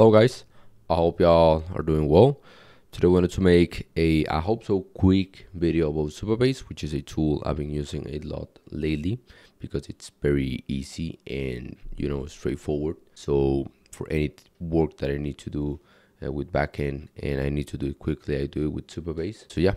Hello guys, I hope y'all are doing well. Today I wanted to make a, I hope so, quick video about Supabase, which is a tool I've been using a lot lately because it's very easy and straightforward. So for any work that I need to do with backend and I need to do it quickly, I do it with Supabase. So yeah,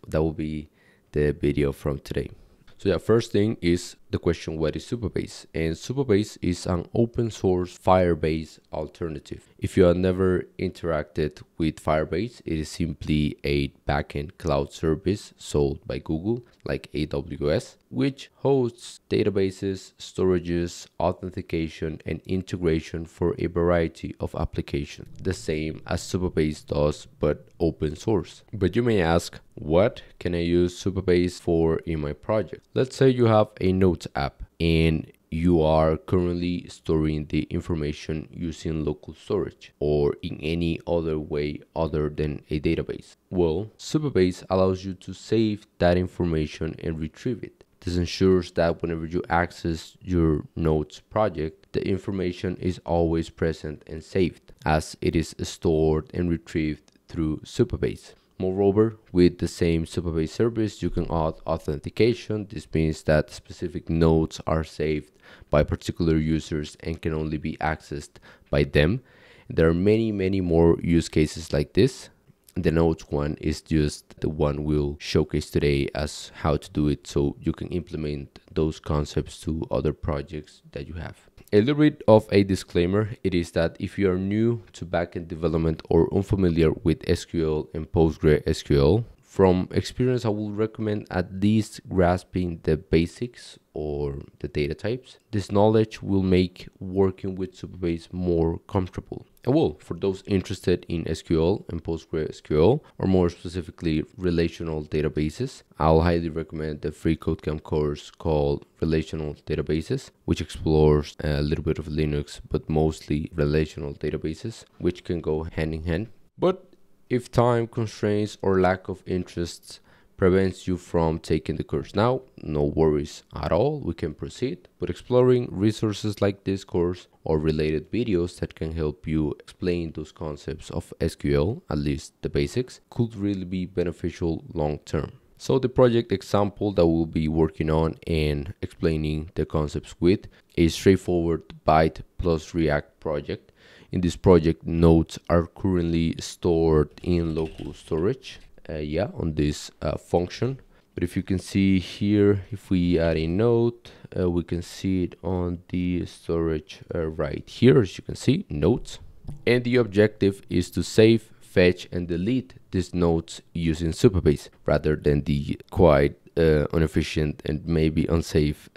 that will be the video from today. So yeah, first thing is the question, what is Supabase? And Supabase is an open source Firebase alternative. If you have never interacted with Firebase, it is simply a backend cloud service sold by Google, like AWS, which hosts databases, storages, authentication, and integration for a variety of applications, the same as Supabase does, but open source. But you may ask, what can I use Supabase for in my project? Let's say you have a Notes app and you are currently storing the information using local storage or in any other way other than a database. Well, Supabase allows you to save that information and retrieve it. This ensures that whenever you access your Notes project, the information is always present and saved, as it is stored and retrieved through Supabase. Moreover, with the same Supabase service, you can add authentication. This means that specific notes are saved by particular users and can only be accessed by them. There are many more use cases like this. The notes one is just the one we'll showcase today as how to do it, so you can implement those concepts to other projects that you have. A little bit of a disclaimer, it is that if you are new to backend development or unfamiliar with SQL and PostgreSQL, from experience I would recommend at least grasping the basics or the data types. This knowledge will make working with Supabase more comfortable. And well, for those interested in SQL and PostgreSQL, or more specifically relational databases, I'll highly recommend the free codecamp course called Relational Databases, which explores a little bit of Linux, but mostly relational databases, which can go hand in hand. But if time constraints or lack of interest prevents you from taking the course now, no worries at all, we can proceed. But exploring resources like this course or related videos that can help you explain those concepts of SQL, at least the basics, could really be beneficial long term. So the project example that we'll be working on and explaining the concepts with is straightforward Byte plus React project. In this project, notes are currently stored in local storage, on this function. But if you can see here, if we add a note, we can see it on the storage right here, as you can see, notes. And the objective is to save, fetch, and delete these notes using Supabase rather than the quite inefficient and maybe unsafe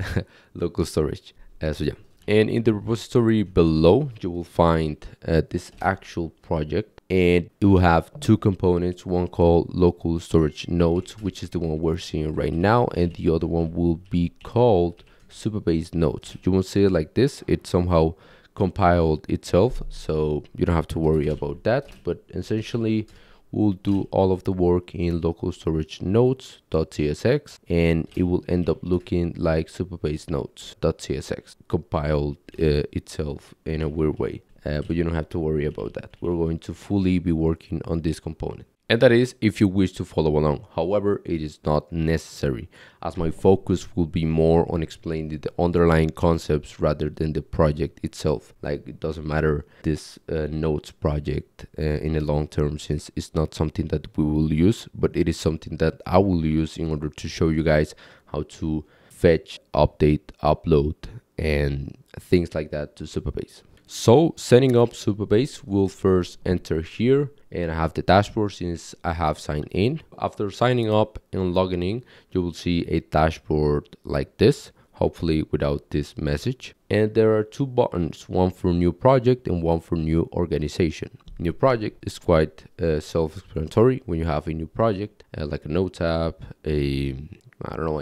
local storage. So yeah. And in the repository below, you will find this actual project, and it will have two components, one called local storage nodes, which is the one we're seeing right now, and the other one will be called Supabase nodes. You won't see it like this, it somehow compiled itself, so you don't have to worry about that, but essentially we'll do all of the work in local storage nodes.csx, and it will end up looking like Supabase nodes.csx compiled itself in a weird way, but you don't have to worry about that. We're going to fully be working on this component, and that is if you wish to follow along. However, it is not necessary, as my focus will be more on explaining the underlying concepts rather than the project itself. Like, it doesn't matter this notes project in the long term, since it's not something that we will use, but it is something that I will use in order to show you guys how to fetch, update, upload, and things like that to Supabase. So setting up Supabase, we'll first enter here, and I have the dashboard since I have signed in. After signing up and logging in, you will see a dashboard like this, hopefully without this message. And there are two buttons, one for new project and one for new organization. New project is quite self-explanatory. When you have a new project, like a notes app, a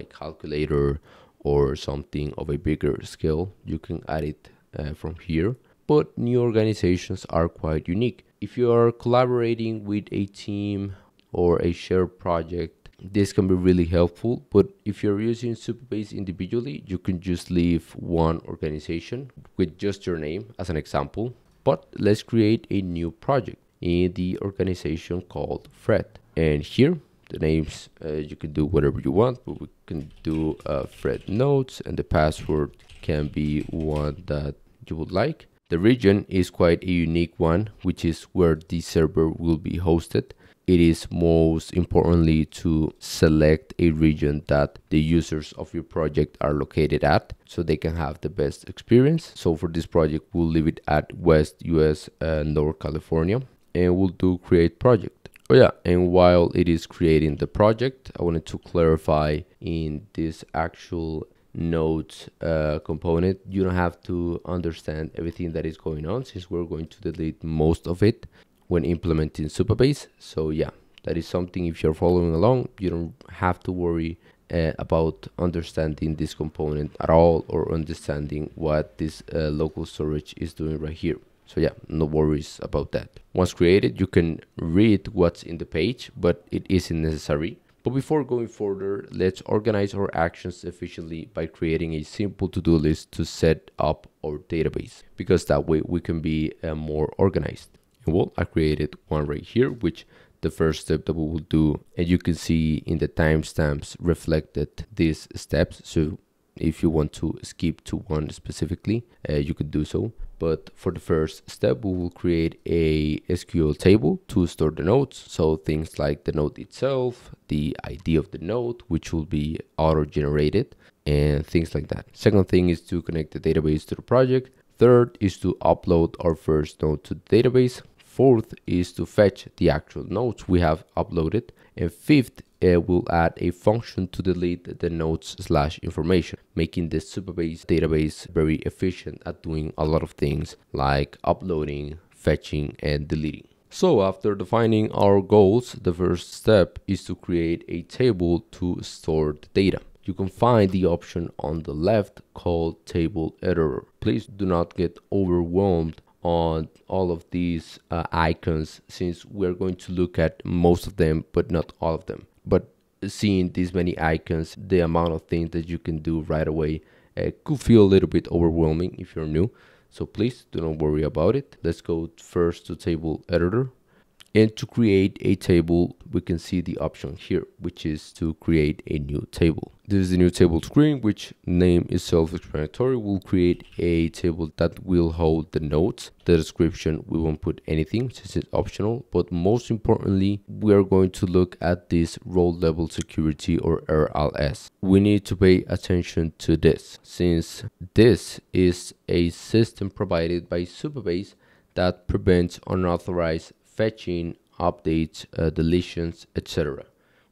calculator, or something of a bigger scale, you can add it from here. But new organizations are quite unique. If you are collaborating with a team or a shared project, this can be really helpful. But if you're using Supabase individually, you can just leave one organization with just your name as an example. But let's create a new project in the organization called Fred. And here, the names, you can do whatever you want, but we can do Fred notes, and the password can be one that you would like. The region is quite a unique one, which is where the server will be hosted. It is most importantly to select a region that the users of your project are located at so they can have the best experience. So for this project, we'll leave it at West US, North California, and we'll do create project. Oh yeah, and while it is creating the project, I wanted to clarify in this actual nodes component, you don't have to understand everything that is going on, since we're going to delete most of it when implementing Supabase. So yeah, that is something, if you're following along, you don't have to worry about understanding this component at all, or understanding what this local storage is doing right here. So yeah, no worries about that. Once created, you can read what's in the page, but it isn't necessary. But before going further, let's organize our actions efficiently by creating a simple to-do list to set up our database, because that way we can be more organized. And well, I created one right here, which the first step that we will do, and you can see in the timestamps reflected these steps. So if you want to skip to one specifically, you could do so. But for the first step, we will create a SQL table to store the nodes. So things like the node itself, the ID of the node, which will be auto-generated, and things like that. Second thing is to connect the database to the project. Third is to upload our first node to the database. Fourth is to fetch the actual nodes we have uploaded. And fifth, we'll add a function to delete the nodes/information, making the Supabase database very efficient at doing a lot of things like uploading, fetching, and deleting. So after defining our goals, the first step is to create a table to store the data. You can find the option on the left called Table Editor. Please do not get overwhelmed on all of these icons, since we're going to look at most of them but not all of them. But seeing these many icons, the amount of things that you can do right away could feel a little bit overwhelming if you're new. So please do not worry about it. Let's go first to Table Editor. And to create a table, we can see the option here, which is to create a new table. This is the new table screen, which name is self-explanatory. We'll create a table that will hold the nodes. The description, we won't put anything since it's optional. But most importantly, we are going to look at this role level security, or RLS. We need to pay attention to this, since this is a system provided by Supabase that prevents unauthorized fetching, updates, deletions, etc.,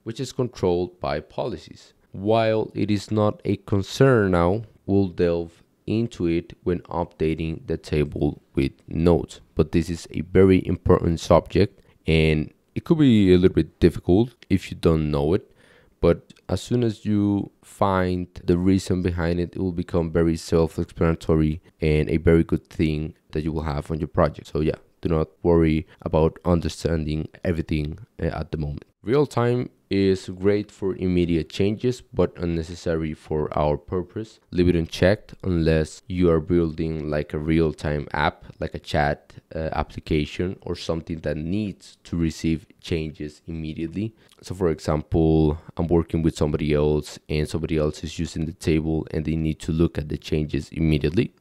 which is controlled by policies. While it is not a concern now, we'll delve into it when updating the table with nodes. But this is a very important subject, and it could be a little bit difficult if you don't know it. But as soon as you find the reason behind it, it will become very self-explanatory and a very good thing that you will have on your project. So yeah, do not worry about understanding everything at the moment. Real time is great for immediate changes, but unnecessary for our purpose. Leave it unchecked unless you are building like a real-time app, like a chat application, or something that needs to receive changes immediately. So for example, I'm working with somebody else and somebody else is using the table and they need to look at the changes immediately,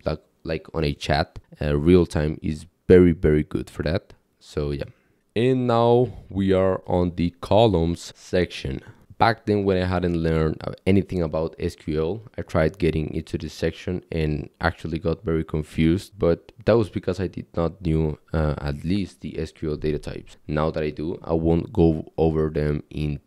like on a chat. Real time is very, very good for that. So yeah. And now we are on the columns section. Back then, when I hadn't learned anything about SQL, I tried getting into this section and actually got very confused. But that was because I did not know at least the SQL data types. Now that I do, I won't go over them in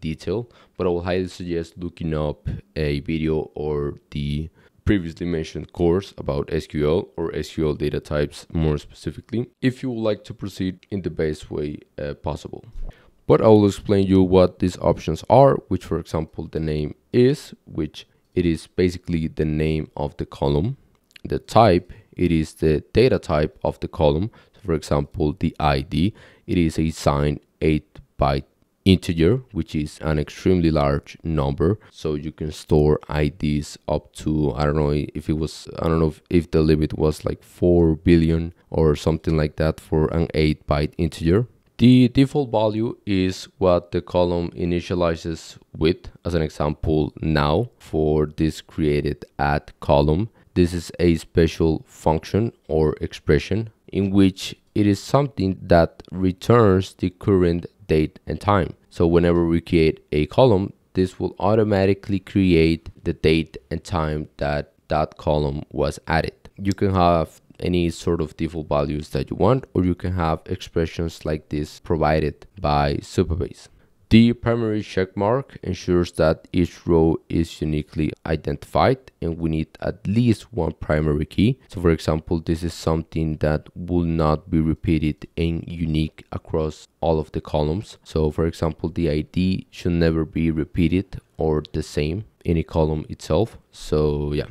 detail, but I will highly suggest looking up a video or the previously mentioned course about SQL or SQL data types more specifically, if you would like to proceed in the best way possible. But I will explain you what these options are, which for example the name is, which it is basically the name of the column. The type, it is the data type of the column. So for example, the ID, it is a signed 8-byte integer, which is an extremely large number. So you can store IDs up to, I don't know if the limit was like 4 billion or something like that for an 8-byte integer. The default value is what the column initializes with. As an example, now for this created add column, this is a special function or expression in which it is something that returns the current date and time. So whenever we create a column, this will automatically create the date and time that that column was added. You can have any sort of default values that you want, or you can have expressions like this provided by Supabase. The primary checkmark ensures that each row is uniquely identified, and we need at least one primary key. So for example, this is something that will not be repeated and unique across all of the columns. So for example, the ID should never be repeated or the same in a column itself. So yeah,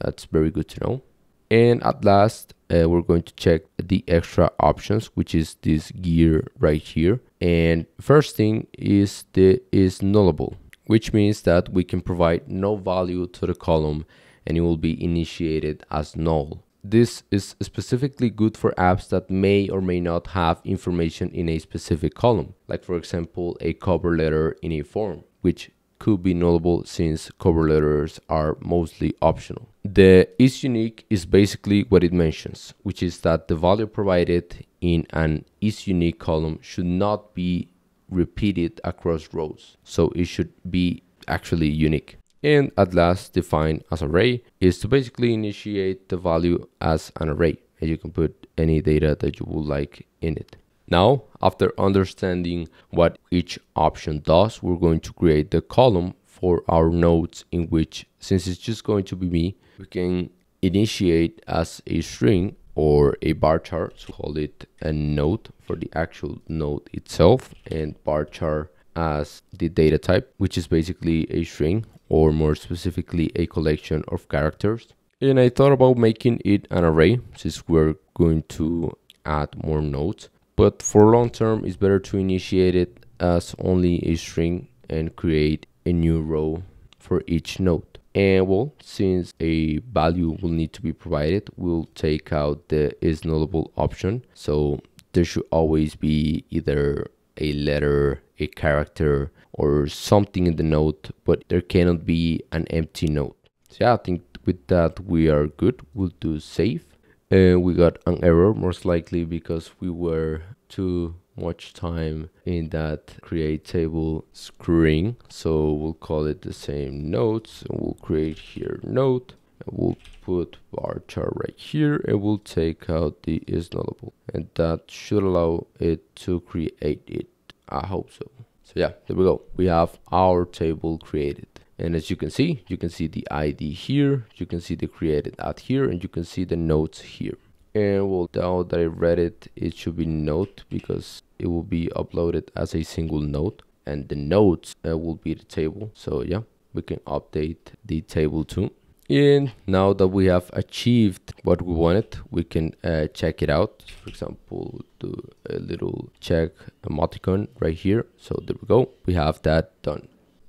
that's very good to know. And at last, we're going to check the extra options, which is this gear right here. And first thing is the is nullable, which means that we can provide no value to the column and it will be initiated as null. This is specifically good for apps that may or may not have information in a specific column, like for example, a cover letter in a form, which could be nullable since cover letters are mostly optional. The is unique is basically what it mentions, which is that the value provided in an is unique column should not be repeated across rows. So it should be actually unique. And at last, defined as array is to basically initiate the value as an array, and you can put any data that you would like in it. Now, after understanding what each option does, we're going to create the column for our nodes, in which, since it's just going to be me, we can initiate as a string or a bar chart. So call it a node for the actual node itself, and bar chart as the data type, which is basically a string, or more specifically a collection of characters. And I thought about making it an array since we're going to add more nodes. But for long term, it's better to initiate it as only a string and create a new row for each node. And well, since a value will need to be provided, we'll take out the is nullable option. So there should always be either a letter, a character, or something in the node, but there cannot be an empty node. So yeah, I think with that we are good. We'll do save. And we got an error, most likely because we were too much time in that create table screen. So we'll call it the same nodes, and we'll create here node, and we'll put bar chart right here, and we'll take out the is nullable, and that should allow it to create it. I hope so. So yeah, there we go. We have our table created. And as you can see the ID here, you can see the created add here, and you can see the nodes here. And well, now that I read it, it should be node because it will be uploaded as a single node, and the nodes will be the table. So yeah, we can update the table too. And now that we have achieved what we wanted, we can check it out. For example, do a little check emoticon right here. So there we go, we have that done.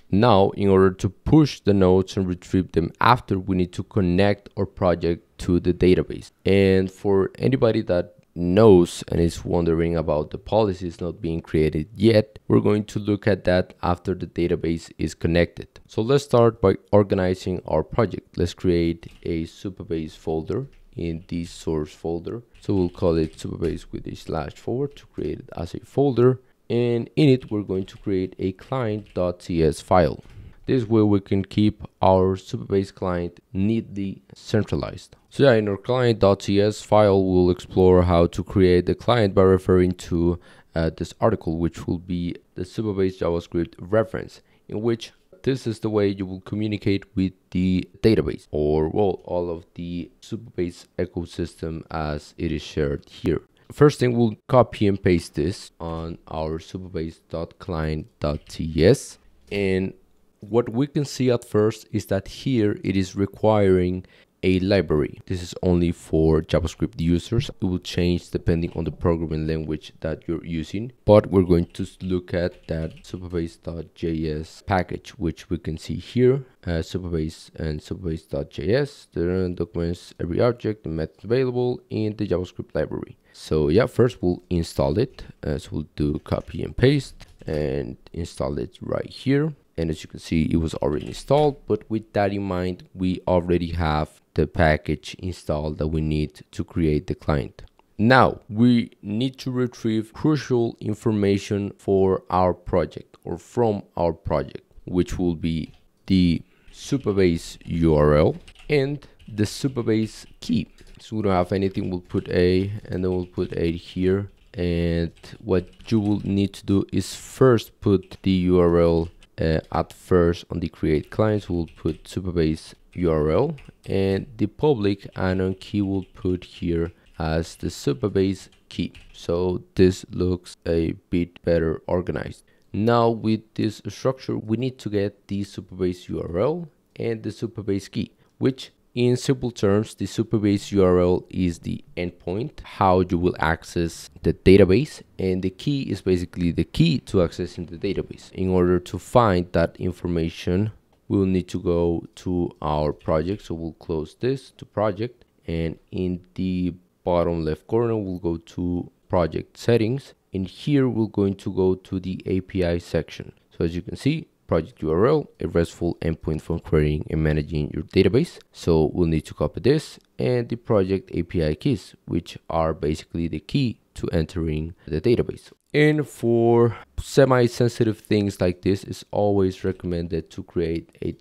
Now, in order to push the nodes and retrieve them after, we need to connect our project to the database. And for anybody that knows and is wondering about the policies not being created yet, we're going to look at that after the database is connected. So let's start by organizing our project. Let's create a Supabase folder in the source folder. So we'll call it Supabase with a /forward to create it as a folder. And in it, we're going to create a client.cs file. This way we can keep our Supabase client neatly centralized. So yeah, in our client.cs file, we'll explore how to create the client by referring to this article, which will be the Supabase JavaScript reference, in which this is the way you will communicate with the database, or well, all of the Supabase ecosystem as it is shared here. First thing, we'll copy and paste this on our supabase.client.ts, and what we can see at first is that here it is requiring a library. This is only for JavaScript users. It will change depending on the programming language that you're using, but we're going to look at that supabase.js package, which we can see here. Supabase and supabase.js, the documents every object and method available in the JavaScript library. So yeah, first we'll install it. So we'll do copy and paste and install it right here. And as you can see, it was already installed, but with that in mind, we already have the package installed that we need to create the client. Now we need to retrieve crucial information for our project or from our project, which will be the Supabase URL and the Supabase key. So we don't have anything, we'll put a, and then we'll put a here. And what you will need to do is first put the URL at first on the create clients. We'll put Supabase URL, and the public anon key will put here as the Supabase key. So this looks a bit better organized. Now with this structure, we need to get the Supabase URL and the Supabase key, which in simple terms, the Supabase URL is the endpoint, how you will access the database, and the key is basically the key to accessing the database. In order to find that information, we'll need to go to our project. So we'll close this to project, and in the bottom left corner, we'll go to project settings, and here we're going to go to the API section. So as you can see, project URL, a RESTful endpoint for querying and managing your database. So we'll need to copy this, and the project API keys, which are basically the key to entering the database. And for semi-sensitive things like this, it's always recommended to create a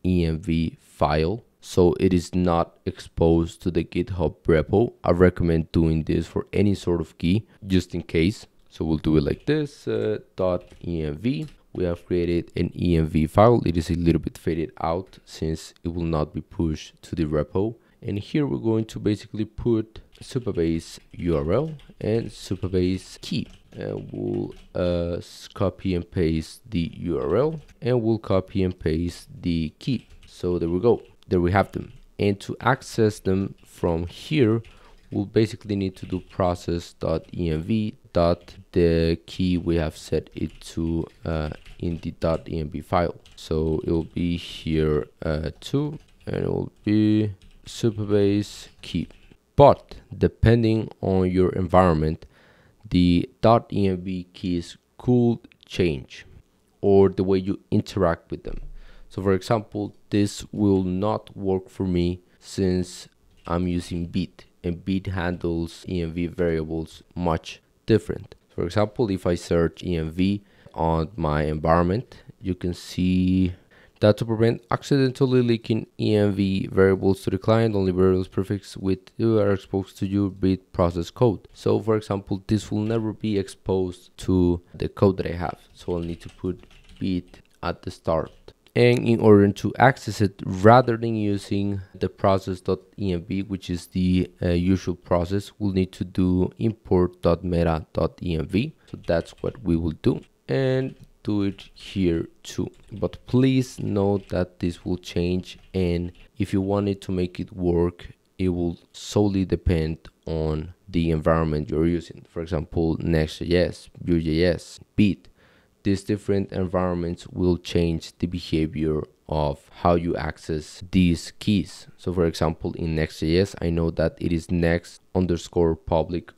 .env file so it is not exposed to the GitHub repo. I recommend doing this for any sort of key, just in case. So we'll do it like this, .env. We have created an env file. It is a little bit faded out since it will not be pushed to the repo. And here we're going to basically put Supabase URL and Supabase key. And we'll copy and paste the URL, and we'll copy and paste the key. So there we go. There we have them. And to access them from here, we'll basically need to do process.env. The key we have set it to in the .env file. So it will be here too, and it will be Supabase key. But depending on your environment, the .env keys could change, or the way you interact with them. So for example, this will not work for me since I'm using Beat, and Beat handles env variables much different. For example, if I search env on my environment, you can see that to prevent accidentally leaking env variables to the client, only variables prefixed with you are exposed to your Beat process code. So for example, this will never be exposed to the code that I have. So I'll need to put Beat at the start. And in order to access it, rather than using the process.env, which is the usual process, we'll need to do import.meta.env. So that's what we will do, and do it here too. But please note that this will change, and if you wanted to make it work, it will solely depend on the environment you're using. For example, Next.js, Vue.js, Beat. These different environments will change the behavior of how you access these keys. So for example, in Next.js, I know that it is next_public_,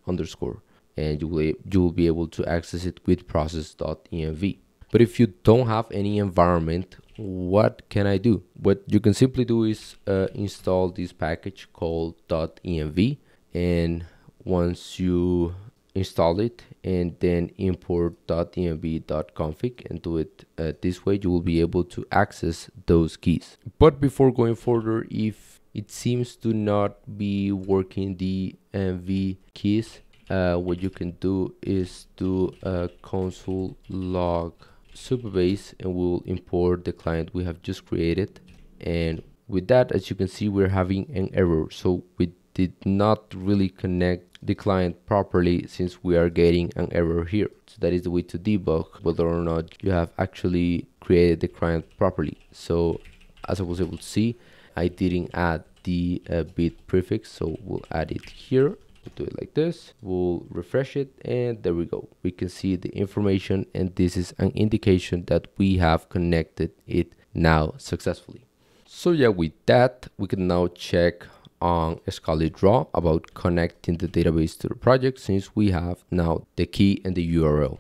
and you will be able to access it with process.env. But if you don't have any environment, what can I do? What you can simply do is install this package called .env, and once you install it and then import .env.config and do it this way, you will be able to access those keys. But before going further, if it seems to not be working the env keys, what you can do is do a console log Supabase, and we'll import the client we have just created. And with that, as you can see, we're having an error. So we did not really connect the client properly since we are getting an error here. So that is the way to debug whether or not you have actually created the client properly. So as I was able to see, I didn't add the bit prefix, so we'll add it here. We'll do it like this. We'll refresh it, and there we go. We can see the information, and this is an indication that we have connected it now successfully. So yeah, with that, we can now check on Scholarly Draw about connecting the database to the project, since we have now the key and the URL.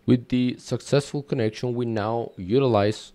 With the successful connection, we now utilize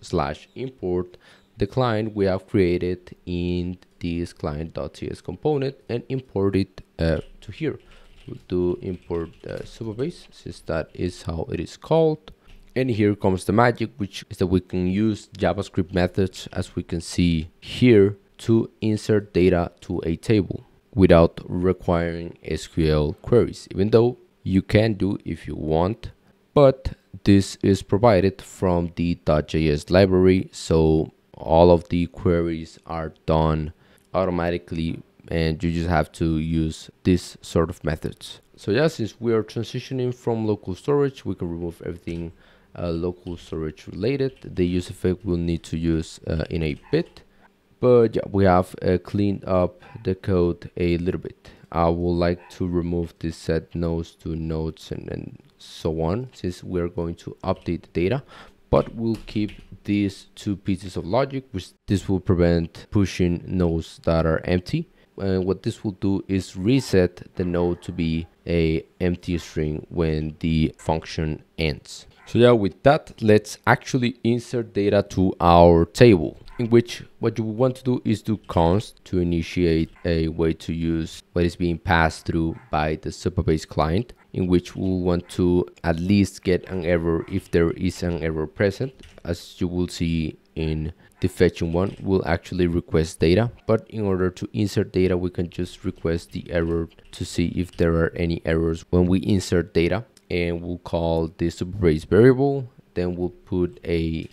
/ import the client we have created in this client.ts component and import it to here. We'll do import Supabase, since that is how it is called. And here comes the magic, which is that we can use JavaScript methods, as we can see here, to insert data to a table without requiring SQL queries, even though you can do if you want. But this is provided from the .js library, so all of the queries are done automatically, and you just have to use this sort of methods. So yeah, since we are transitioning from local storage, we can remove everything local storage related. The use effect we'll need to use in a bit, but yeah, we have cleaned up the code a little bit. I would like to remove this set nodes to nodes and so on, since we're going to update the data, but we'll keep these two pieces of logic, which this will prevent pushing nodes that are empty. And what this will do is reset the node to be a empty string when the function ends. So yeah, with that, let's actually insert data to our table, in which what you want to do is do const to initiate a way to use what is being passed through by the Supabase client, in which we'll want to at least get an error if there is an error present. As you will see in the fetching one, we'll actually request data, but in order to insert data, we can just request the error to see if there are any errors when we insert data. And we'll call this Supabase variable, then we'll put a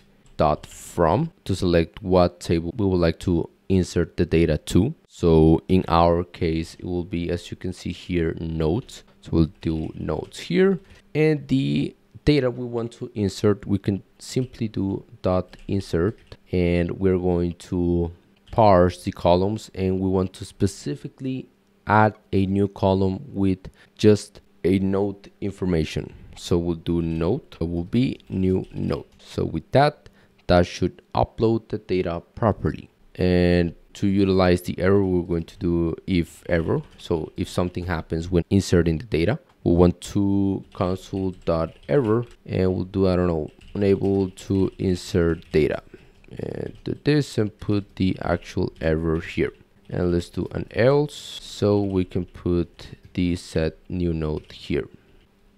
.from to select what table we would like to insert the data to. So in our case, it will be, as you can see here, nodes. So we'll do nodes here, and the data we want to insert, we can simply do .insert, and we're going to parse the columns, and we want to specifically add a new column with just a node information. So we'll do node, it will be new node. So with that, that should upload the data properly. And to utilize the error, we're going to do if error. So if something happens when inserting the data, we want to console.error, and we'll do, I don't know, unable to insert data, and do this and put the actual error here. And let's do an else, so we can put the set new node here.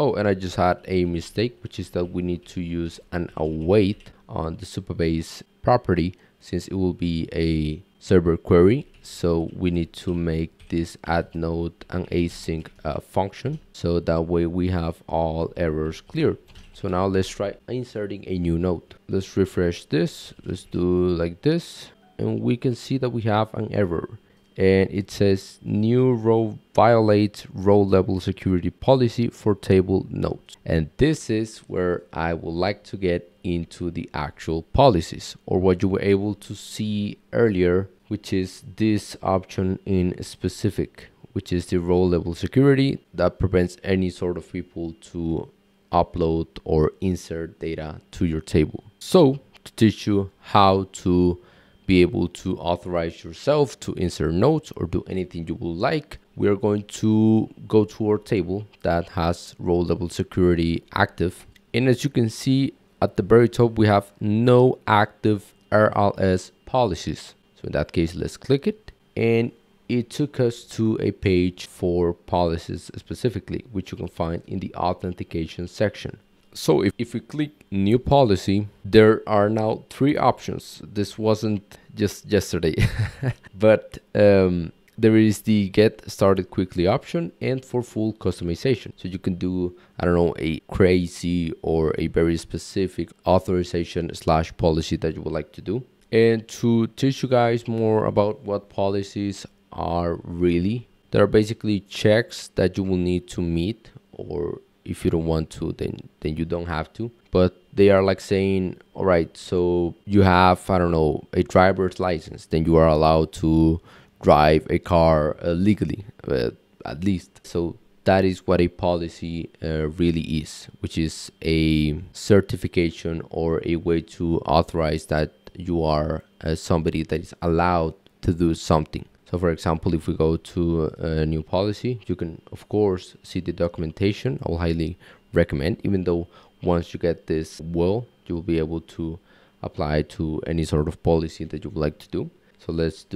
Oh, and I just had a mistake, which is that we need to use an await on the Supabase property, since it will be a server query. So we need to make this add node an async function, so that way we have all errors cleared. So now let's try inserting a new node. Let's refresh this. Let's do like this, and we can see that we have an error, and it says new row violates row level security policy for table nodes. And this is where I would like to get into the actual policies, or what you were able to see earlier, which is this option in specific, which is the row level security that prevents any sort of people to upload or insert data to your table. So to teach you how to be able to authorize yourself to insert nodes or do anything you would like, we are going to go to our table that has row level security active. And as you can see at the very top, we have no active RLS policies. So in that case, let's click it, and it took us to a page for policies specifically, which you can find in the authentication section. So if we click new policy, there are now 3 options. This wasn't just yesterday, but there is the get started quickly option and for full customization. So you can do, I don't know, a crazy or a very specific authorization / policy that you would like to do. And to teach you guys more about what policies are really, there are basically checks that you will need to meet, or if you don't want to, then you don't have to. But they are like saying, all right, so you have, I don't know, a driver's license, then you are allowed to drive a car legally, at least. So that is what a policy really is, which is a certification or a way to authorize that you are somebody that is allowed to do something. So for example, if we go to a new policy, you can of course see the documentation. I will highly recommend, even though once you get this well, you will be able to apply to any sort of policy that you would like to do. So let's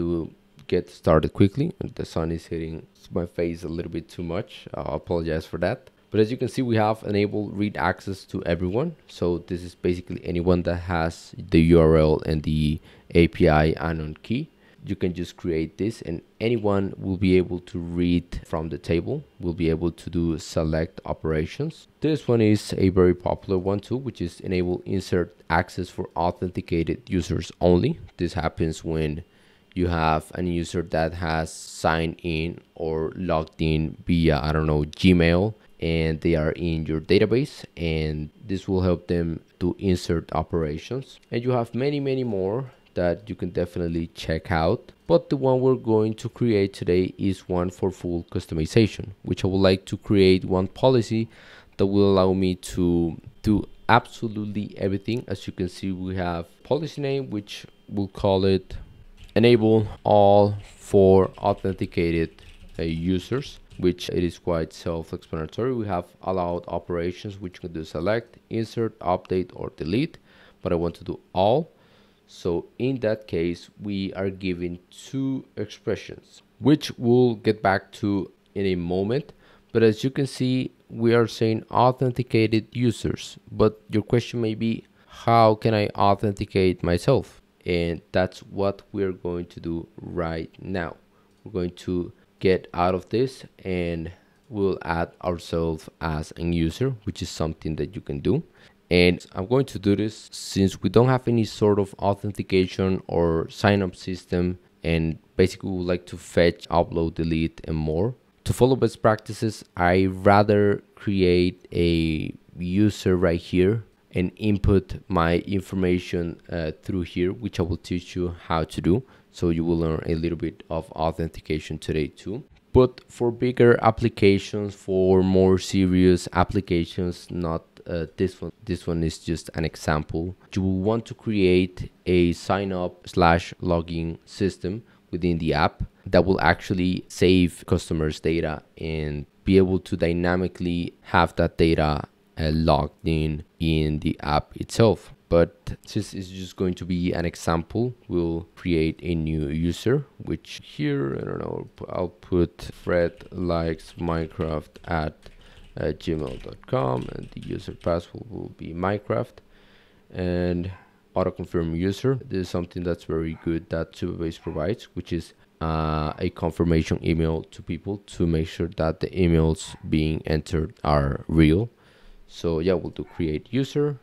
get started quickly. The sun is hitting my face a little bit too much. I apologize for that. But as you can see, we have enabled read access to everyone. So this is basically anyone that has the URL and the API anon key. You can just create this and anyone will be able to read from the table, will be able to do select operations. This one is a very popular one too, which is enable insert access for authenticated users only. This happens when you have a user that has signed in or logged in via, I don't know, Gmail, and they are in your database, and this will help them to insert operations. And you have many more that you can definitely check out, but the one we're going to create today is one for full customization, which I would like to create one policy that will allow me to do absolutely everything. As you can see, we have policy name, which we'll call it enable all for authenticated users, which it is quite self-explanatory. We have allowed operations, which you can do select, insert, update, or delete, but I want to do all. So in that case, we are given two expressions, which we'll get back to in a moment. But as you can see, we are saying authenticated users, but your question may be, how can I authenticate myself? And that's what we're going to do right now. We're going to get out of this and we'll add ourselves as a user, which is something that you can do. And I'm going to do this since we don't have any sort of authentication or sign-up system, and basically we would like to fetch, upload, delete, and more. To follow best practices, I rather create a user right here and input my information through here, which I will teach you how to do. So you will learn a little bit of authentication today too. But for bigger applications, for more serious applications, not this one is just an example. You will want to create a sign up / login system within the app that will actually save customers' data and be able to dynamically have that data logged in the app itself. But since it's just going to be an example, we'll create a new user, which here, I don't know, I'll put Fred likes Minecraft at gmail.com, and the user password will be Minecraft, and auto confirm user. This is something that's very good that Supabase provides, which is a confirmation email to people to make sure that the emails being entered are real. So yeah, we'll do create user,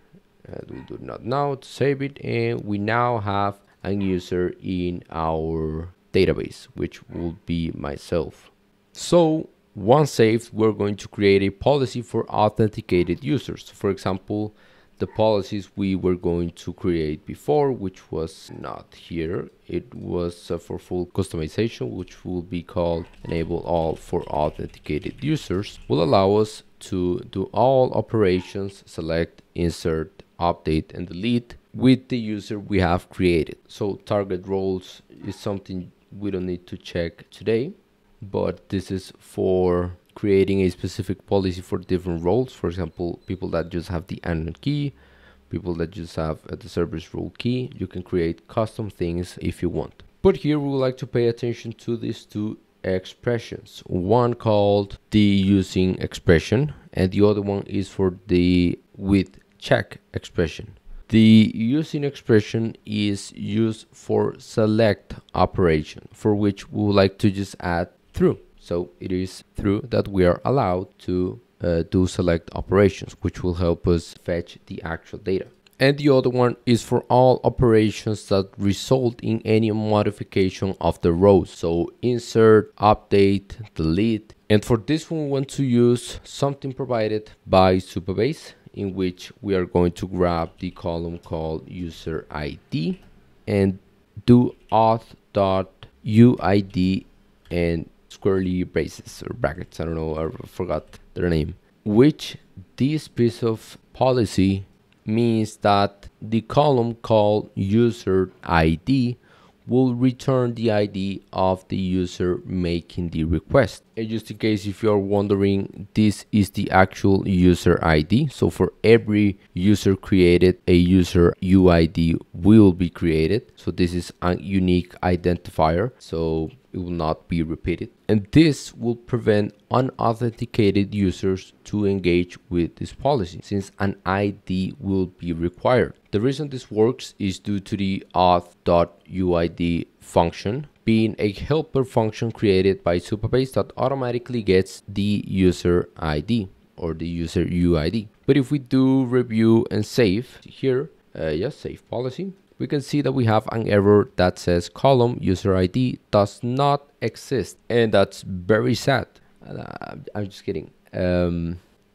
and we'll do not now to save it, and we now have a user in our database, which will be myself. So once saved, we're going to create a policy for authenticated users. For example, the policies we were going to create before, which was not here, it was for full customization, which will be called enable all for authenticated users, will allow us to do all operations, select, insert, update, and delete with the user we have created. So target roles is something we don't need to check today, but this is for creating a specific policy for different roles. For example, people that just have the anon key, people that just have the service role key. You can create custom things if you want. But here we would like to pay attention to these two expressions. One called the using expression, and the other one is for the with check expression. The using expression is used for select operation, for which we would like to just add through. So it is through that we are allowed to do select operations, which will help us fetch the actual data. And the other one is for all operations that result in any modification of the rows. So insert, update, delete. And for this one, we want to use something provided by Supabase, in which we are going to grab the column called user ID and do auth.uid and squarely braces or brackets. I don't know, I forgot their name. Which this piece of policy means that the column called user ID will return the ID of the user making the request. And just in case if you're wondering, this is the actual user ID. So for every user created, a user UID will be created. So this is a unique identifier, so it will not be repeated. And this will prevent unauthenticated users to engage with this policy, since an ID will be required. The reason this works is due to the auth.uid function being a helper function created by Supabase that automatically gets the user ID or the user UID. But if we do review and save here, save policy, we can see that we have an error that says column user ID does not exist, and that's very sad. I'm just kidding.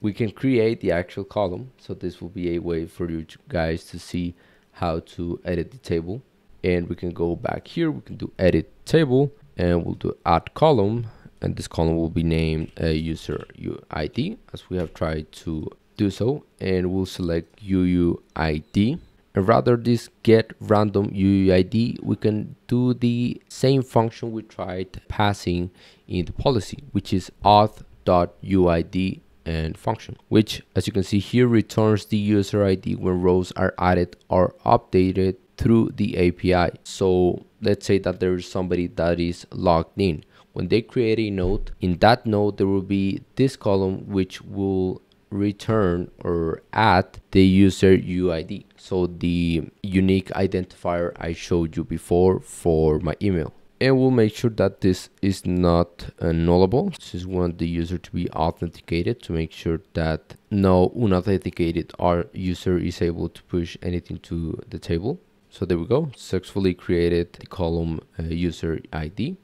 We can create the actual column, so this will be a way for you guys to see how to edit the table. And we can go back here, we can do edit table, and we'll do add column, and this column will be named user UID, as we have tried to do so, and we'll select UUID. And rather this get random UUID, we can do the same function we tried passing in the policy, which is auth.uid and function, which, as you can see here, returns the user ID when rows are added or updated through the API. So let's say that there is somebody that is logged in. When they create a node, in that node there will be this column which will return or add the user UID, so the unique identifier I showed you before for my email. And we'll make sure that this is not nullable. This is want the user to be authenticated to make sure that no unauthenticated user is able to push anything to the table. So there we go, successfully created the column user ID.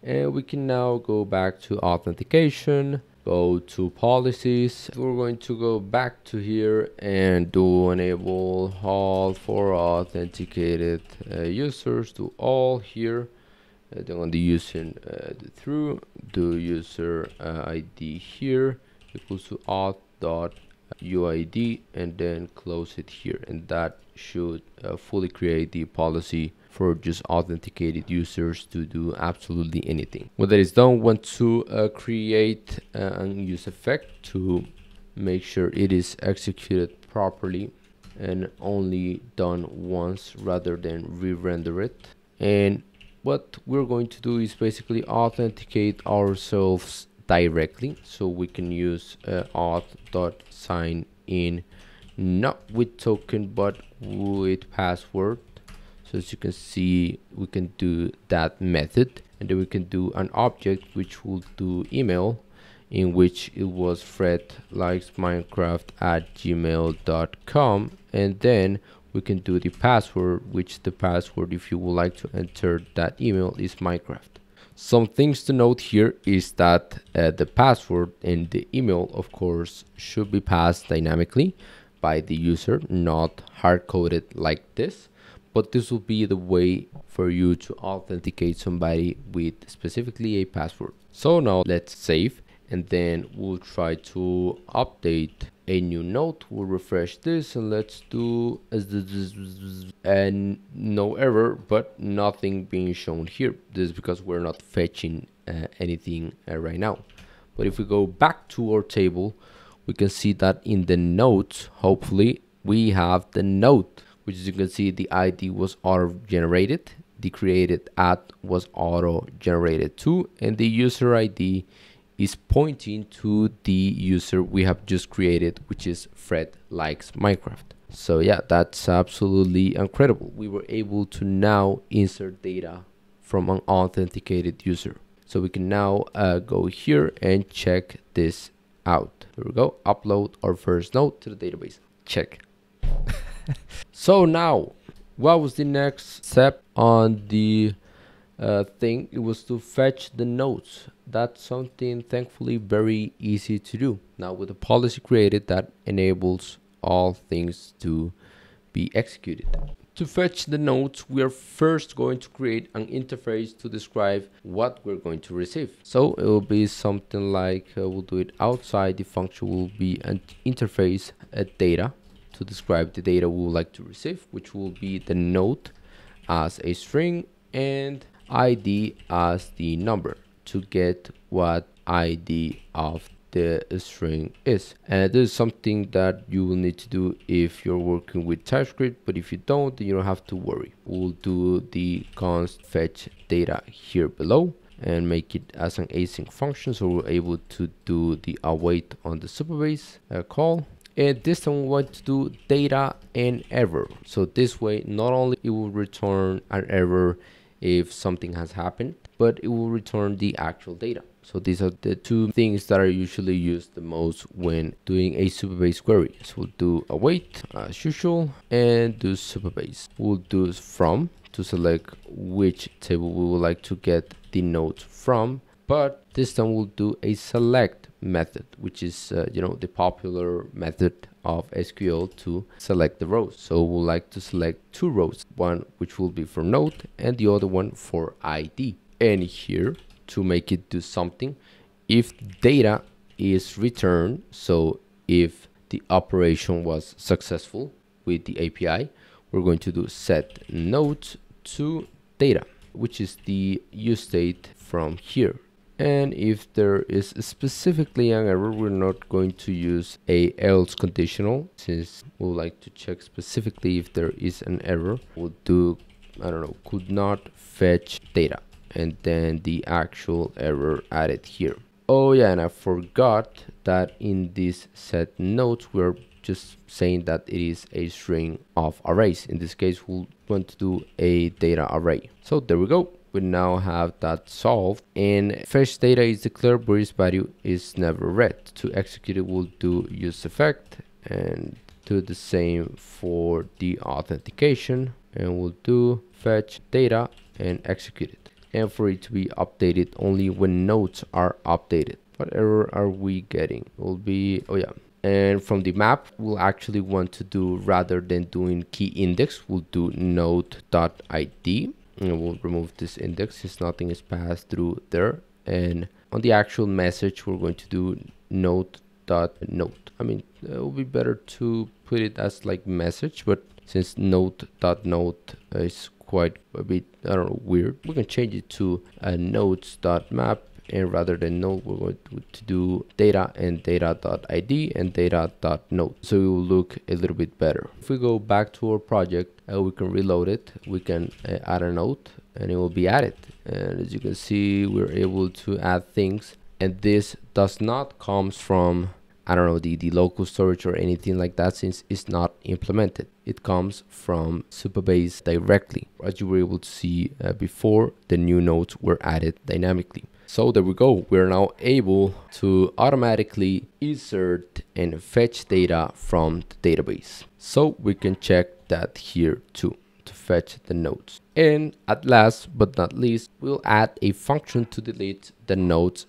And we can now go back to authentication, go to policies. We're going to go back to here and do enable all for authenticated users, do all here. Then on the using through, do user ID here equals to auth.uid, and then close it here, and that should fully create the policy for just authenticated users to do absolutely anything. When that is done, want to create an use effect to make sure it is executed properly and only done once rather than re-render it. And what we're going to do is basically authenticate ourselves directly, so we can use auth.sign-in, not with token but with password. So as you can see, we can do that method, and then we can do an object which will do email, in which it was fredlikesminecraft@gmail.com, and then we can do the password, which the password, if you would like to enter that email, is Minecraft. Some things to note here is that the password and the email, of course, should be passed dynamically by the user, not hard-coded like this. But this will be the way for you to authenticate somebody with specifically a password. So now let's save, and then we'll try to update a new node. We'll refresh this, and let's do and no error, but nothing being shown here. This is because we're not fetching anything right now. But if we go back to our table, we can see that in the nodes, hopefully we have the node, which, as you can see, the ID was auto-generated, the created at was auto-generated too, and the user ID is pointing to the user we have just created, which is Fred Likes Minecraft. So yeah, that's absolutely incredible. We were able to now insert data from an authenticated user. So we can now go here and check this out. Here we go, upload our first node to the database. Check. So now, what was the next step on the thing? It was to fetch the nodes. That's something thankfully very easy to do. Now with a policy created, that enables all things to be executed. To fetch the nodes, we are first going to create an interface to describe what we're going to receive. So it will be something like, we'll do it outside the function, will be an interface data to describe the data we would like to receive, which will be the node as a string and ID as the number to get what ID of the string is. And this is something that you will need to do if you're working with TypeScript, but if you don't, then you don't have to worry. We'll do the const fetch data here below and make it as an async function, so we're able to do the await on the Supabase call. And this time we want to do data and error. So this way, not only it will return an error if something has happened, but it will return the actual data. So these are the two things that are usually used the most when doing a Supabase query. So we'll do await as usual and do Supabase. We'll do from to select which table we would like to get the nodes from, but this time we'll do a select method, which is the popular method of SQL to select the rows. So we'll like to select two rows, one which will be for node and the other one for ID. And here, to make it do something, if data is returned, so if the operation was successful with the API, we're going to do set node to data, which is the use state from here. And if there is specifically an error, we're not going to use a else conditional, since we'll like to check specifically if there is an error. We'll do, I don't know, could not fetch data, and then the actual error added here. Oh yeah, and I forgot that in this set nodes, we're just saying that it is a string of arrays. In this case, we'll want to do a data array. So there we go. We now have that solved, and fetch data is declared, but its value is never read. To execute it, we'll do use effect and do the same for the authentication, and we'll do fetch data and execute it. And for it to be updated only when nodes are updated. What error are we getting? It will be, oh yeah. And from the map, we'll actually want to do, rather than doing key index, we'll do node.id. And we'll remove this index since nothing is passed through there. And on the actual message, we're going to do node.node. I mean, it would be better to put it as like message, but since node.node is quite a bit, I don't know, weird, we can change it to nodes.map. And rather than node, we're going to do data and data.id and data.node. So it will look a little bit better. If we go back to our project, we can reload it. We can add a node and it will be added. And as you can see, we're able to add things. And this does not comes from, I don't know, the local storage or anything like that, since it's not implemented. It comes from Supabase directly. As you were able to see before, the new nodes were added dynamically. So there we go. We're now able to automatically insert and fetch data from the database. So we can check that here too, to fetch the nodes. And at last but not least, we'll add a function to delete the nodes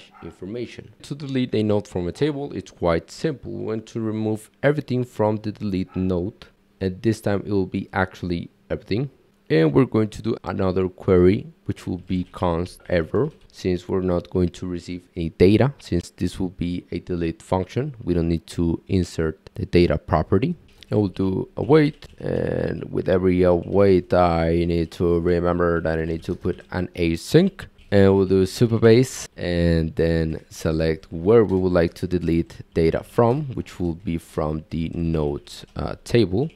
/ information. To delete a node from a table, it's quite simple. We want to remove everything from the delete node, and this time it will be actually everything. And we're going to do another query, which will be const error, since we're not going to receive any data, since this will be a delete function. We don't need to insert the data property. And we'll do await, and with every await, I need to remember that I need to put an async. And we'll do Supabase, and then select where we would like to delete data from, which will be from the nodes table.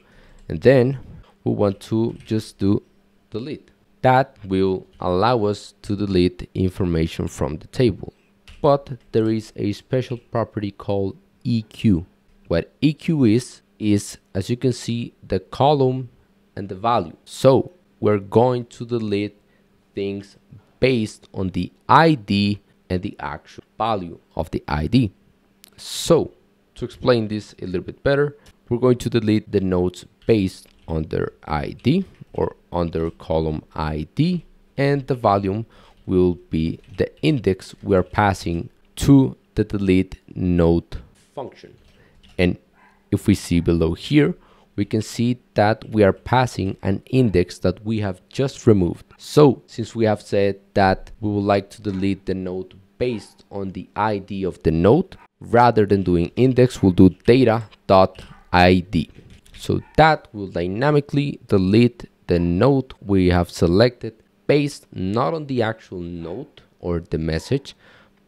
And then we want to just do delete. That will allow us to delete information from the table. But there is a special property called EQ. What EQ is, as you can see, the column and the value. So we're going to delete things based on the ID and the actual value of the ID. So to explain this a little bit better, we're going to delete the nodes based on their ID or under column ID, and the volume will be the index we are passing to the delete node function. And if we see below here, we can see that we are passing an index that we have just removed. So since we have said that we would like to delete the node based on the ID of the node, rather than doing index, we'll do data.id. So that will dynamically delete the node we have selected based not on the actual node or the message,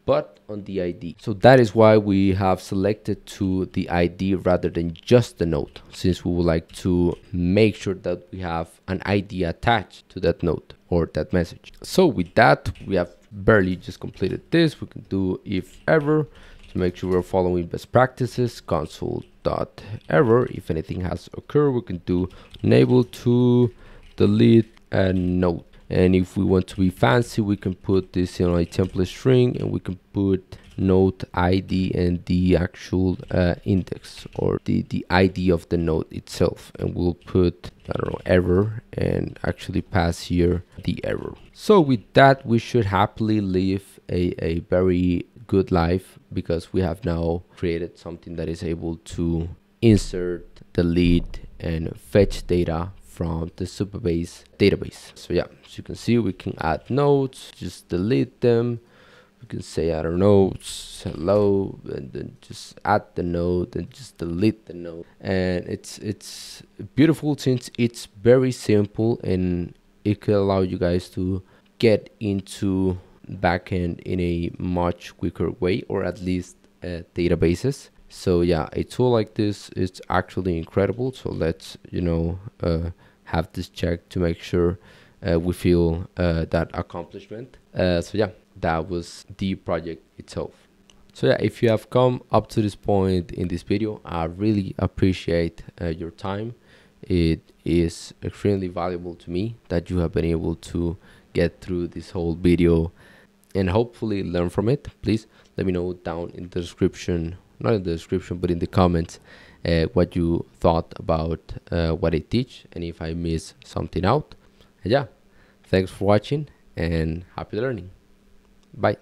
but on the ID. So that is why we have selected to the ID rather than just the node, since we would like to make sure that we have an ID attached to that node or that message. So with that, we have barely just completed this. We can do if ever to make sure we're following best practices, console.error. If anything has occurred, we can do enable to delete a node. And if we want to be fancy, we can put this in a template string, and we can put node ID and the actual index or the ID of the node itself. And we'll put, I don't know, error, and actually pass here the error. So with that, we should happily live a very good life, because we have now created something that is able to insert, delete, and fetch data from the Supabase database. So yeah, as you can see, we can add nodes, just delete them. We can say, I don't know, hello, and then just add the node and just delete the node. And it's beautiful, since it's very simple, and it could allow you guys to get into backend in a much quicker way, or at least databases. So yeah, a tool like this is actually incredible. So let's, have this check to make sure we feel that accomplishment. So yeah, that was the project itself. So yeah, if you have come up to this point in this video, I really appreciate your time. It is extremely valuable to me that you have been able to get through this whole video and hopefully learn from it. Please let me know down in the description, not in the description, but in the comments, what you thought about what I teach, and if I miss something out. And yeah, thanks for watching, and happy learning. Bye.